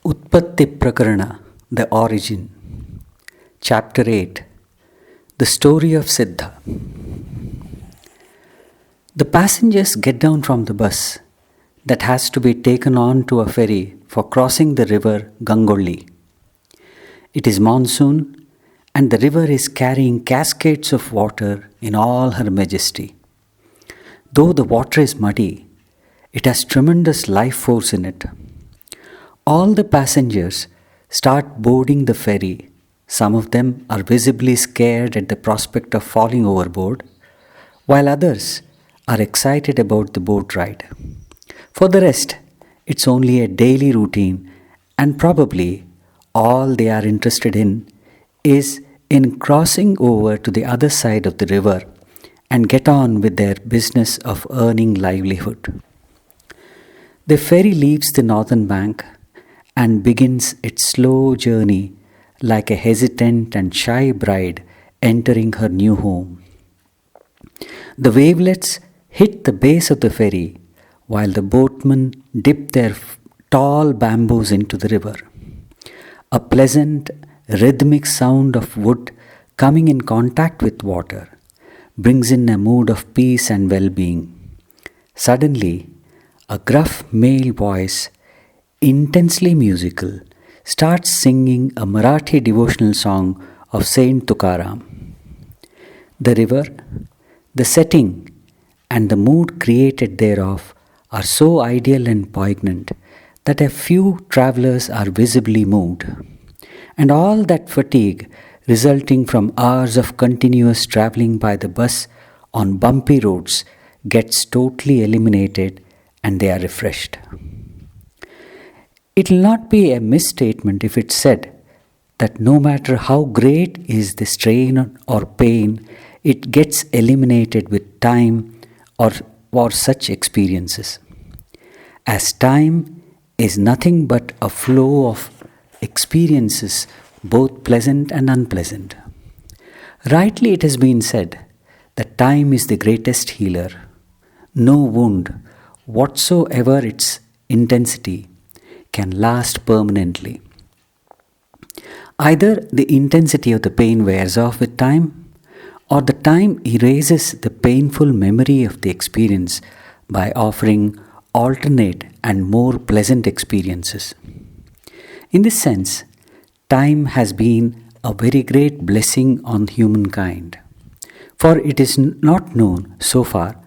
Utpatti Prakarana, The Origin. Chapter 8, The Story of Siddha. The passengers get down from the bus that has to be taken on to a ferry for crossing the river Gangoli. It is monsoon and the river is carrying cascades of water in all her majesty. Though the water is muddy, it has tremendous life force in it. All the passengers start boarding the ferry. Some of them are visibly scared at the prospect of falling overboard, while others are excited about the boat ride. For the rest, it's only a daily routine, and probably all they are interested in is in crossing over to the other side of the river and get on with their business of earning livelihood. The ferry leaves the northern bank and begins its slow journey like a hesitant and shy bride entering her new home. The wavelets hit the base of the ferry while the boatmen dip their tall bamboos into the river. A pleasant, rhythmic sound of wood coming in contact with water brings in a mood of peace and well-being. Suddenly, a gruff male voice, intensely musical, starts singing a Marathi devotional song of Saint Tukaram. The river, the setting, and the mood created thereof are so ideal and poignant that a few travelers are visibly moved, and all that fatigue resulting from hours of continuous traveling by the bus on bumpy roads gets totally eliminated and they are refreshed. It will not be a misstatement if it's said that no matter how great is the strain or pain, it gets eliminated with time or such experiences. As time is nothing but a flow of experiences, both pleasant and unpleasant. Rightly it has been said that time is the greatest healer. No wound, whatsoever its intensity, can last permanently. Either the intensity of the pain wears off with time, or the time erases the painful memory of the experience by offering alternate and more pleasant experiences. In this sense, time has been a very great blessing on humankind, for it is not known so far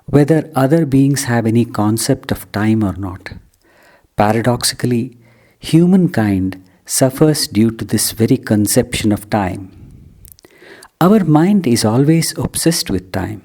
whether other beings have any concept of time or not. Paradoxically, humankind suffers due to this very conception of time. Our mind is always obsessed with time.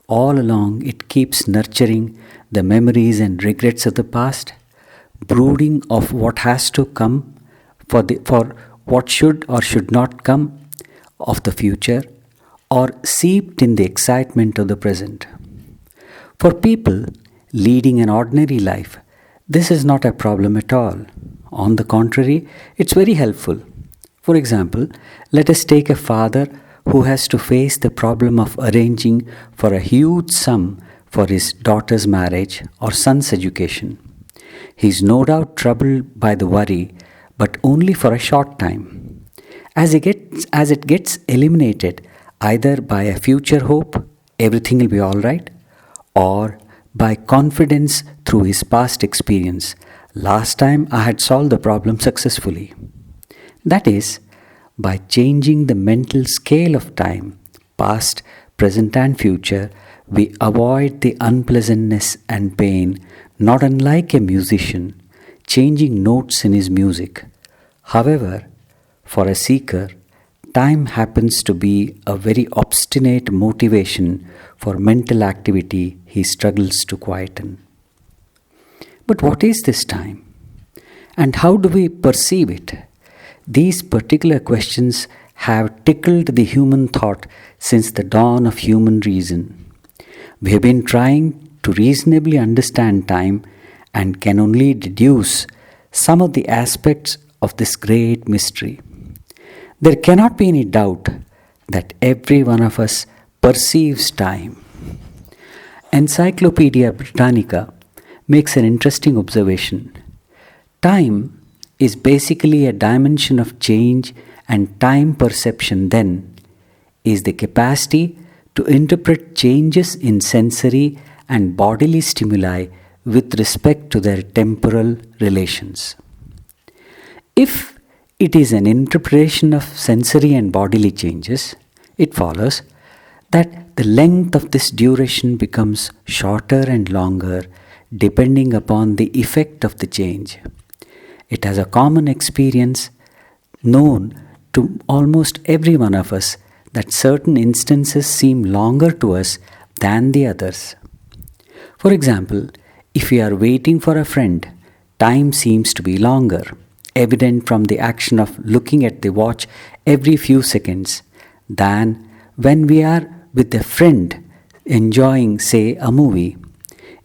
All along, it keeps nurturing the memories and regrets of the past, brooding of what has to come, for what should or should not come of the future, or seeped in the excitement of the present. For people leading an ordinary life, this is not a problem at all. On the contrary, it's very helpful. For example, let us take a father who has to face the problem of arranging for a huge sum for his daughter's marriage or son's education. He is no doubt troubled by the worry, but only for a short time. As it gets eliminated either by a future hope, everything will be all right, or by confidence through his past experience. Last time I had solved the problem successfully. That is, by changing the mental scale of time, past, present and future, we avoid the unpleasantness and pain, not unlike a musician changing notes in his music. However, for a seeker, time happens to be a very obstinate motivation for mental activity he struggles to quieten. But what is this time? And how do we perceive it? These particular questions have tickled the human thought since the dawn of human reason. We have been trying to reasonably understand time and can only deduce some of the aspects of this great mystery. There cannot be any doubt that every one of us perceives time. Encyclopedia Britannica makes an interesting observation. Time is basically a dimension of change and time perception, then is the capacity to interpret changes in sensory and bodily stimuli with respect to their temporal relations. If it is an interpretation of sensory and bodily changes, it follows that the length of this duration becomes shorter and longer depending upon the effect of the change. It has a common experience known to almost every one of us that certain instances seem longer to us than the others. For example, if we are waiting for a friend, time seems to be longer, evident from the action of looking at the watch every few seconds, than when we are with a friend enjoying, say, a movie.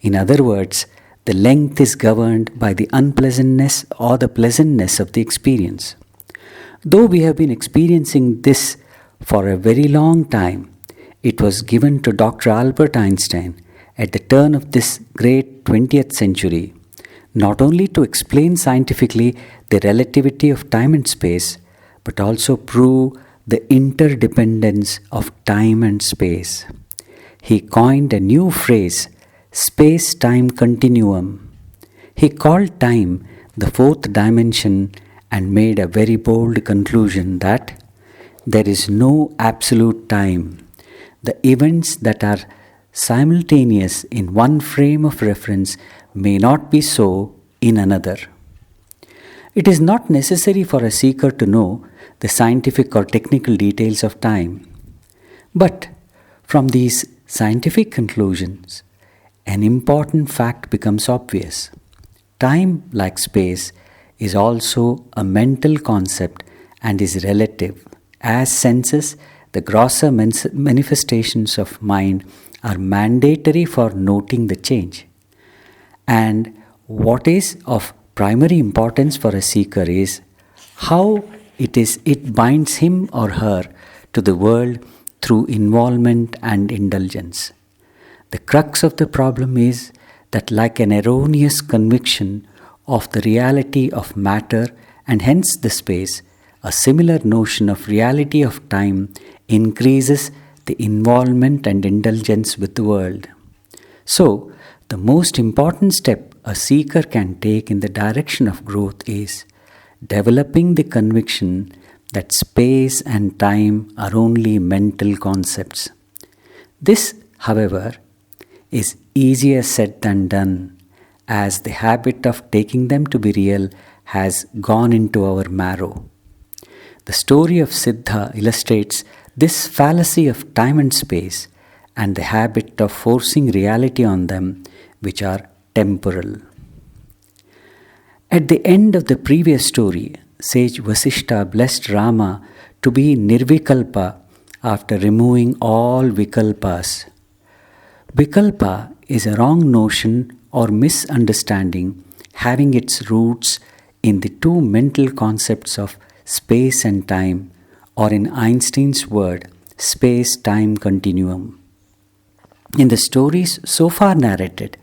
In other words, the length is governed by the unpleasantness or the pleasantness of the experience. Though we have been experiencing this for a very long time, it was given to Dr. Albert Einstein at the turn of this great 20th century, not only to explain scientifically the relativity of time and space, but also prove the interdependence of time and space. He coined a new phrase, space-time continuum. He called time the fourth dimension and made a very bold conclusion that there is no absolute time. The events that are simultaneous in one frame of reference may not be so in another. It is not necessary for a seeker to know the scientific or technical details of time. But from these scientific conclusions, an important fact becomes obvious. Time, like space, is also a mental concept and is relative, as senses, the grosser manifestations of mind, are mandatory for noting the change. And what is of primary importance for a seeker is how it binds him or her to the world through involvement and indulgence. The crux of the problem is that, like an erroneous conviction of the reality of matter and hence the space, a similar notion of reality of time increases the involvement and indulgence with the world. So, the most important step a seeker can take in the direction of growth is developing the conviction that space and time are only mental concepts. This, however, is easier said than done, as the habit of taking them to be real has gone into our marrow. The story of Siddha illustrates this fallacy of time and space and the habit of forcing reality on them, which are temporal. At the end of the previous story, sage Vasishta blessed Rama to be nirvikalpa after removing all vikalpas. Vikalpa is a wrong notion or misunderstanding having its roots in the two mental concepts of space and time, or in Einstein's word, space-time continuum. In the stories so far narrated,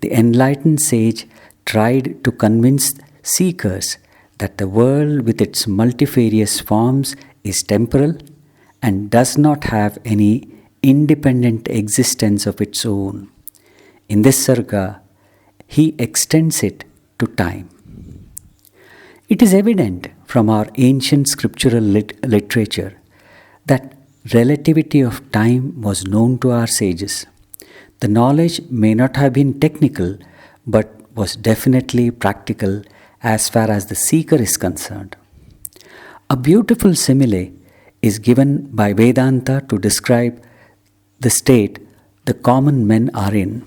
the enlightened sage tried to convince seekers that the world with its multifarious forms is temporal and does not have any independent existence of its own. In this sarga, he extends it to time. It is evident from our ancient scriptural literature that relativity of time was known to our sages. The knowledge may not have been technical, but was definitely practical as far as the seeker is concerned. A beautiful simile is given by Vedanta to describe the state the common men are in.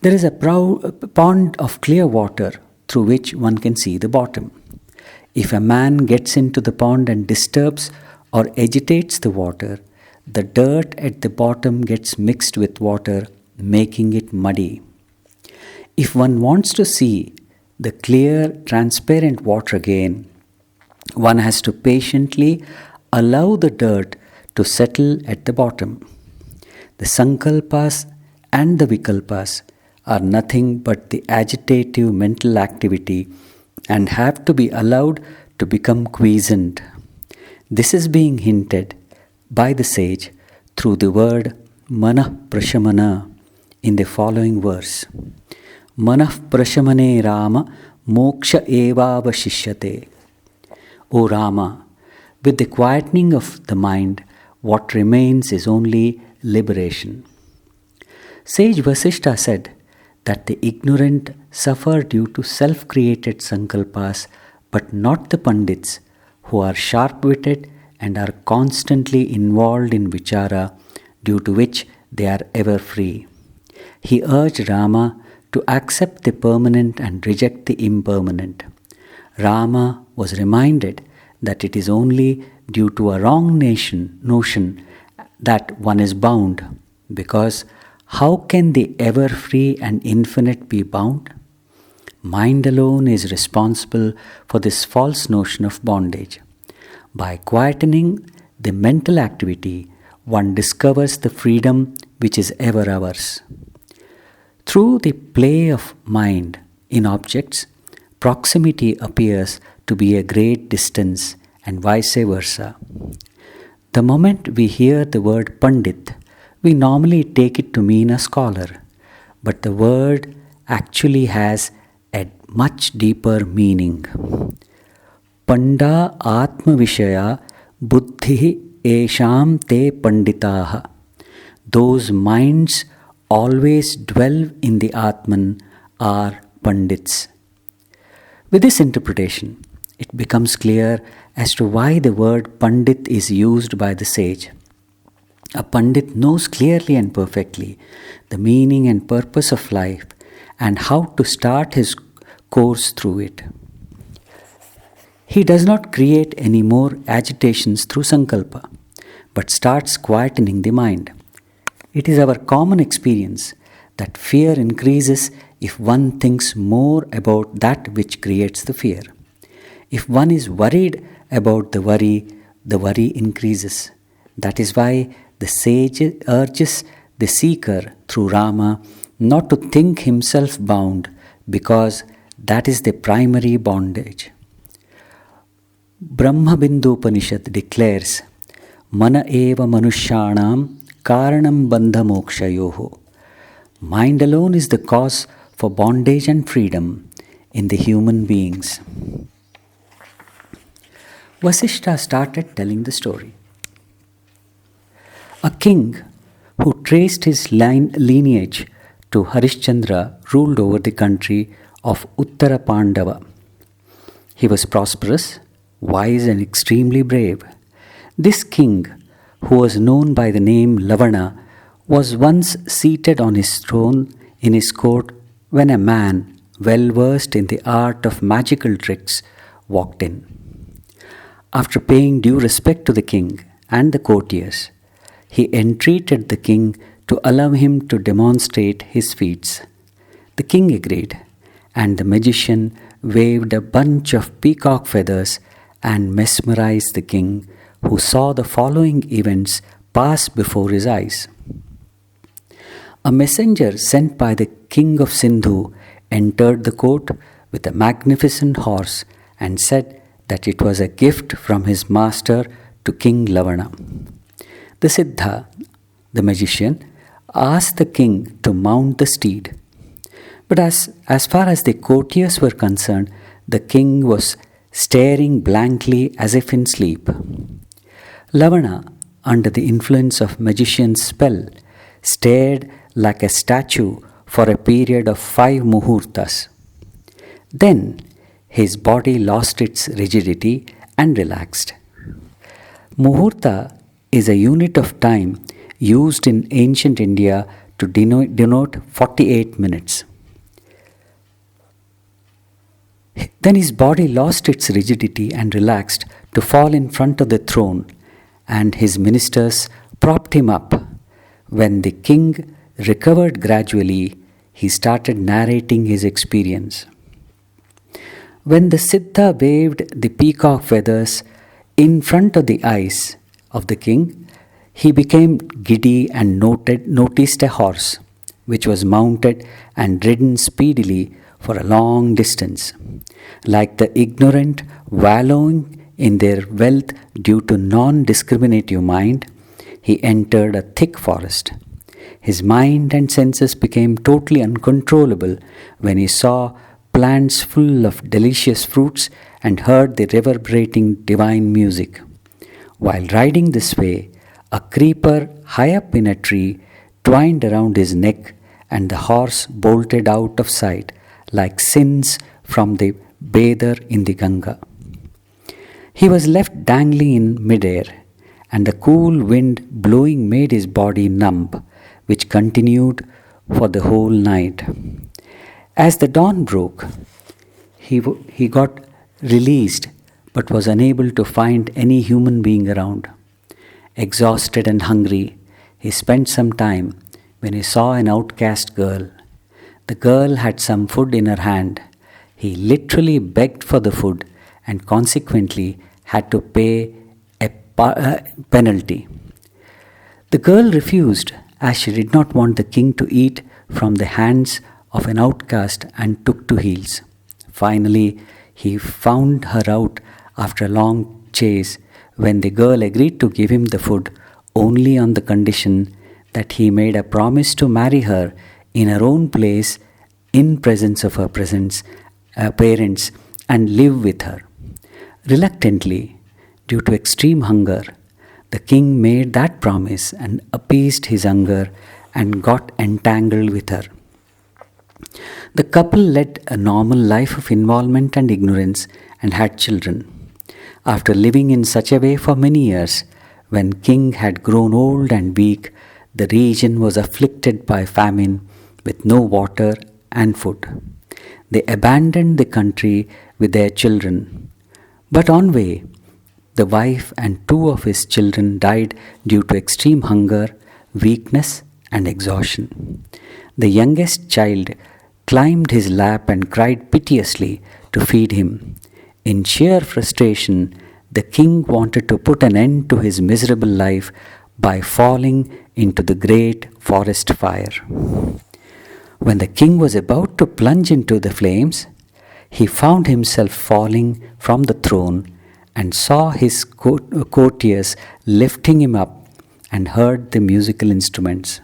There is a pond of clear water through which one can see the bottom. If a man gets into the pond and disturbs or agitates the water, the dirt at the bottom gets mixed with water, making it muddy. If one wants to see the clear, transparent water again, one has to patiently allow the dirt to settle at the bottom. The sankalpas and the vikalpas are nothing but the agitative mental activity and have to be allowed to become quiescent. This is being hinted by the sage through the word manah prashamana in the following verse. Manah prashamane Rama moksha evavashishyate. O Rama, with the quietening of the mind, what remains is only liberation. Sage Vasishtha said that the ignorant suffer due to self-created sankalpas, but not the pandits who are sharp-witted and are constantly involved in vichara, due to which they are ever free. He urged Rama to accept the permanent and reject the impermanent. Rama was reminded that it is only due to a wrong notion that one is bound, because how can the ever free and infinite be bound? Mind alone is responsible for this false notion of bondage. By quietening the mental activity, one discovers the freedom which is ever ours. Through the play of mind in objects, proximity appears to be a great distance, and vice versa. The moment we hear the word Pandit, we normally take it to mean a scholar, but the word actually has a much deeper meaning. Panda Atma Vishaya Buddhi Esham Te Panditaha. Those minds always dwell in the Atman are Pandits. With this interpretation, it becomes clear as to why the word Pandit is used by the sage. A Pandit knows clearly and perfectly the meaning and purpose of life and how to start his course through it. He does not create any more agitations through sankalpa, but starts quietening the mind. It is our common experience that fear increases if one thinks more about that which creates the fear. If one is worried about the worry increases. That is why the sage urges the seeker through Rama not to think himself bound, because that is the primary bondage. Brahma Bindu Upanishad declares, Mana eva manushyanam karanam bandha mokshayoho. Mind alone is the cause for bondage and freedom in the human beings. Vasishtha started telling the story. A king who traced his lineage to Harishchandra ruled over the country of Uttara Pandava. He was prosperous, wise and extremely brave. This king, who was known by the name Lavana, was once seated on his throne in his court when a man, well versed in the art of magical tricks, walked in. After paying due respect to the king and the courtiers, he entreated the king to allow him to demonstrate his feats. The king agreed, and the magician waved a bunch of peacock feathers and mesmerized the king, who saw the following events pass before his eyes. A messenger sent by the king of Sindhu entered the court with a magnificent horse and said that it was a gift from his master to King Lavana. The Siddha, the magician, asked the king to mount the steed. But as far as the courtiers were concerned, the king was staring blankly as if in sleep. Lavana, under the influence of magician's spell, stared like a statue for a period of 5 muhurtas. Then his body lost its rigidity and relaxed. Muhurta is a unit of time used in ancient India to denote 48 minutes. Then his body lost its rigidity and relaxed to fall in front of the throne, and his ministers propped him up. When the king recovered gradually, he started narrating his experience. When the Siddha waved the peacock feathers in front of the eyes of the king, he became giddy and noticed a horse, which was mounted and ridden speedily for a long distance. Like the ignorant wallowing in their wealth due to non-discriminative mind, he entered a thick forest. His mind and senses became totally uncontrollable when he saw plants full of delicious fruits and heard the reverberating divine music. While riding this way, a creeper high up in a tree twined around his neck, and the horse bolted out of sight like sins from the bather in the Ganga. He was left dangling in midair, and the cool wind blowing made his body numb, which continued for the whole night. As the dawn broke, he got released but was unable to find any human being around. Exhausted and hungry, he spent some time when he saw an outcast girl. The girl had some food in her hand. He literally begged for the food and consequently had to pay a penalty. The girl refused, as she did not want the king to eat from the hands of an outcast, and took to heels. Finally, he found her out after a long chase, when the girl agreed to give him the food only on the condition that he made a promise to marry her in her own place in presence of her parents and live with her. Reluctantly, due to extreme hunger, the king made that promise and appeased his hunger and got entangled with her. The couple led a normal life of involvement and ignorance and had children. After living in such a way for many years, when king had grown old and weak, the region was afflicted by famine with no water and food. They abandoned the country with their children. But on way, the wife and two of his children died due to extreme hunger, weakness, and exhaustion. The youngest child climbed his lap and cried piteously to feed him. In sheer frustration, the king wanted to put an end to his miserable life by falling into the great forest fire. When the king was about to plunge into the flames, he found himself falling from the throne and saw his courtiers lifting him up and heard the musical instruments.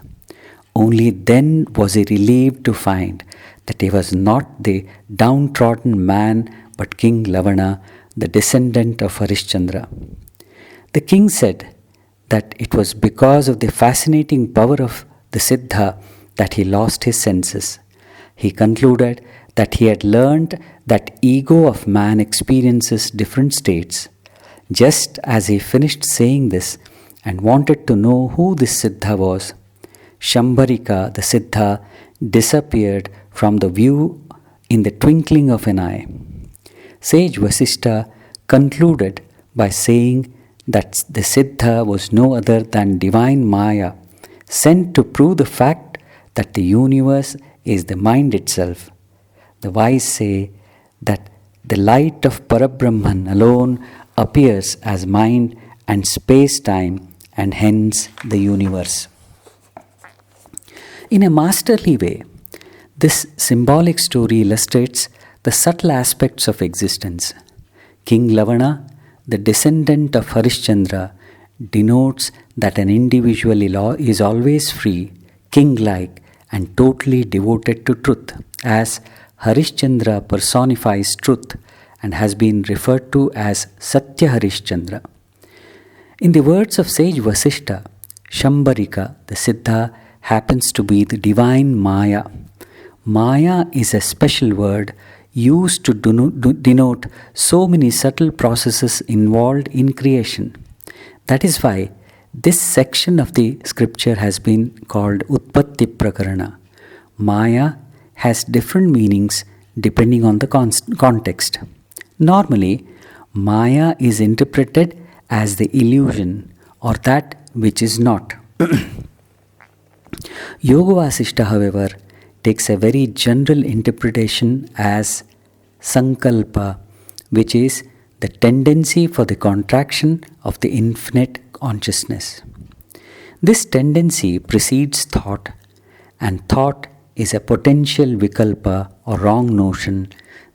Only then was he relieved to find that he was not the downtrodden man but King Lavana, the descendant of Harishchandra. The king said that it was because of the fascinating power of the Siddha that he lost his senses. He concluded that he had learned that ego of man experiences different states. Just as he finished saying this and wanted to know who this Siddha was, Shambharika, the Siddha, disappeared from the view in the twinkling of an eye. Sage Vasishtha concluded by saying that the Siddha was no other than divine Maya, sent to prove the fact that the universe is the mind itself. The wise say that the light of Parabrahman alone appears as mind and space-time, and hence the universe. In a masterly way, this symbolic story illustrates the subtle aspects of existence. King Lavana, the descendant of Harishchandra, denotes that an individual is always free, king-like, and totally devoted to truth, as Harishchandra personifies truth and has been referred to as Satya Harishchandra. In the words of sage Vasishtha, Shambharika, the Siddha, happens to be the divine Maya. Maya is a special word used to denote so many subtle processes involved in creation. That is why this section of the scripture has been called Utpatti Prakarana. Maya has different meanings depending on the context. Normally, Maya is interpreted as the illusion or that which is not. Yoga Vasishtha, however, takes a very general interpretation as Sankalpa, which is the tendency for the contraction of the infinite consciousness. This tendency precedes thought and thought is a potential vikalpa or wrong notion,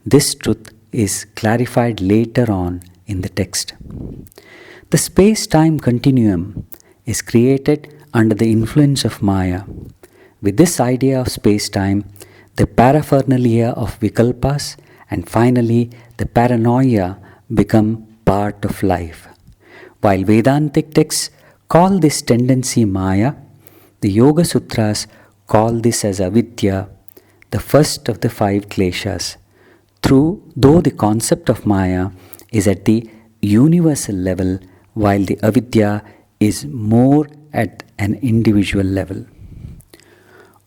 this truth is clarified later on in the text. The space-time continuum is created under the influence of Maya. With this idea of space-time, the paraphernalia of vikalpas and finally the paranoia become part of life. While Vedantic texts call this tendency Maya, the Yoga Sutras call this as avidya, the first of the five kleshas. Though the concept of Maya is at the universal level, while the avidya is more at an individual level.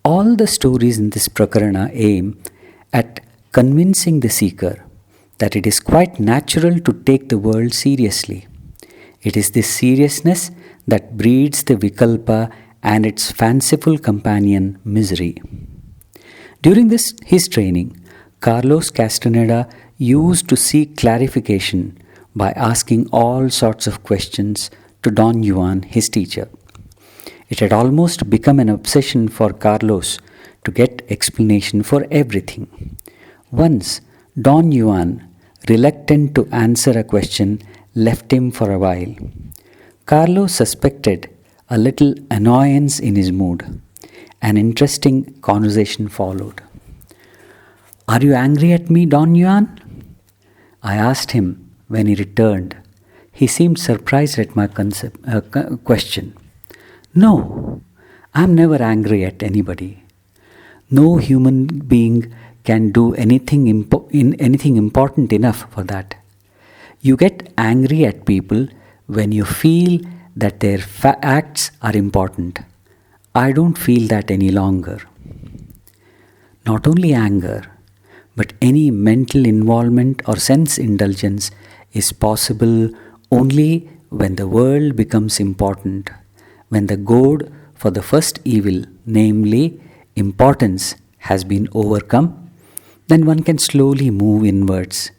All the stories in this prakarana aim at convincing the seeker that it is quite natural to take the world seriously. It is this seriousness that breeds the vikalpa and its fanciful companion misery. During his training, Carlos Castaneda used to seek clarification by asking all sorts of questions to Don Juan, his teacher. It had almost become an obsession for Carlos to get explanation for everything. Once, Don Juan, reluctant to answer a question, left him for a while. Carlos suspected a little annoyance in his mood. An interesting conversation followed. "Are you angry at me, Don Juan?" I asked him when he returned. He seemed surprised at my question. "No, I'm never angry at anybody. No human being can do anything important enough for that. You get angry at people when you feel that their acts are important. I don't feel that any longer." Not only anger, but any mental involvement or sense indulgence is possible only when the world becomes important, when the goad for the first evil, namely importance, has been overcome, then one can slowly move inwards.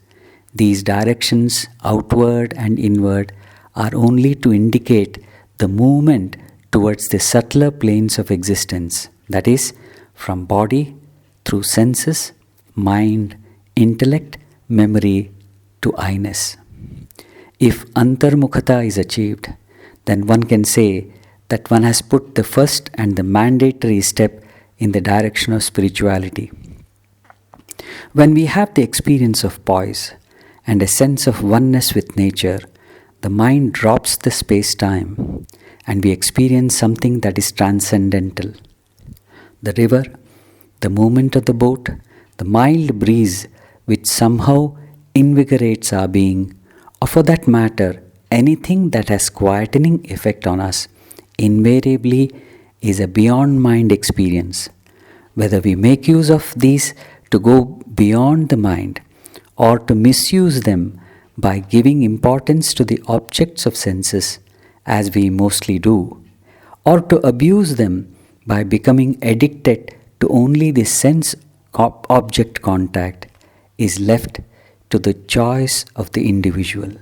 These directions, outward and inward, are only to indicate the movement towards the subtler planes of existence, that is, from body through senses, mind, intellect, memory to I-ness. If antarmukhata is achieved, then one can say that one has put the first and the mandatory step in the direction of spirituality. When we have the experience of poise and a sense of oneness with nature, the mind drops the space-time and we experience something that is transcendental. The river, the movement of the boat, the mild breeze which somehow invigorates our being, or for that matter, anything that has quietening effect on us, invariably is a beyond mind experience. Whether we make use of these to go beyond the mind or to misuse them by giving importance to the objects of senses, as we mostly do, or to abuse them by becoming addicted to only the sense object contact, is left to the choice of the individual.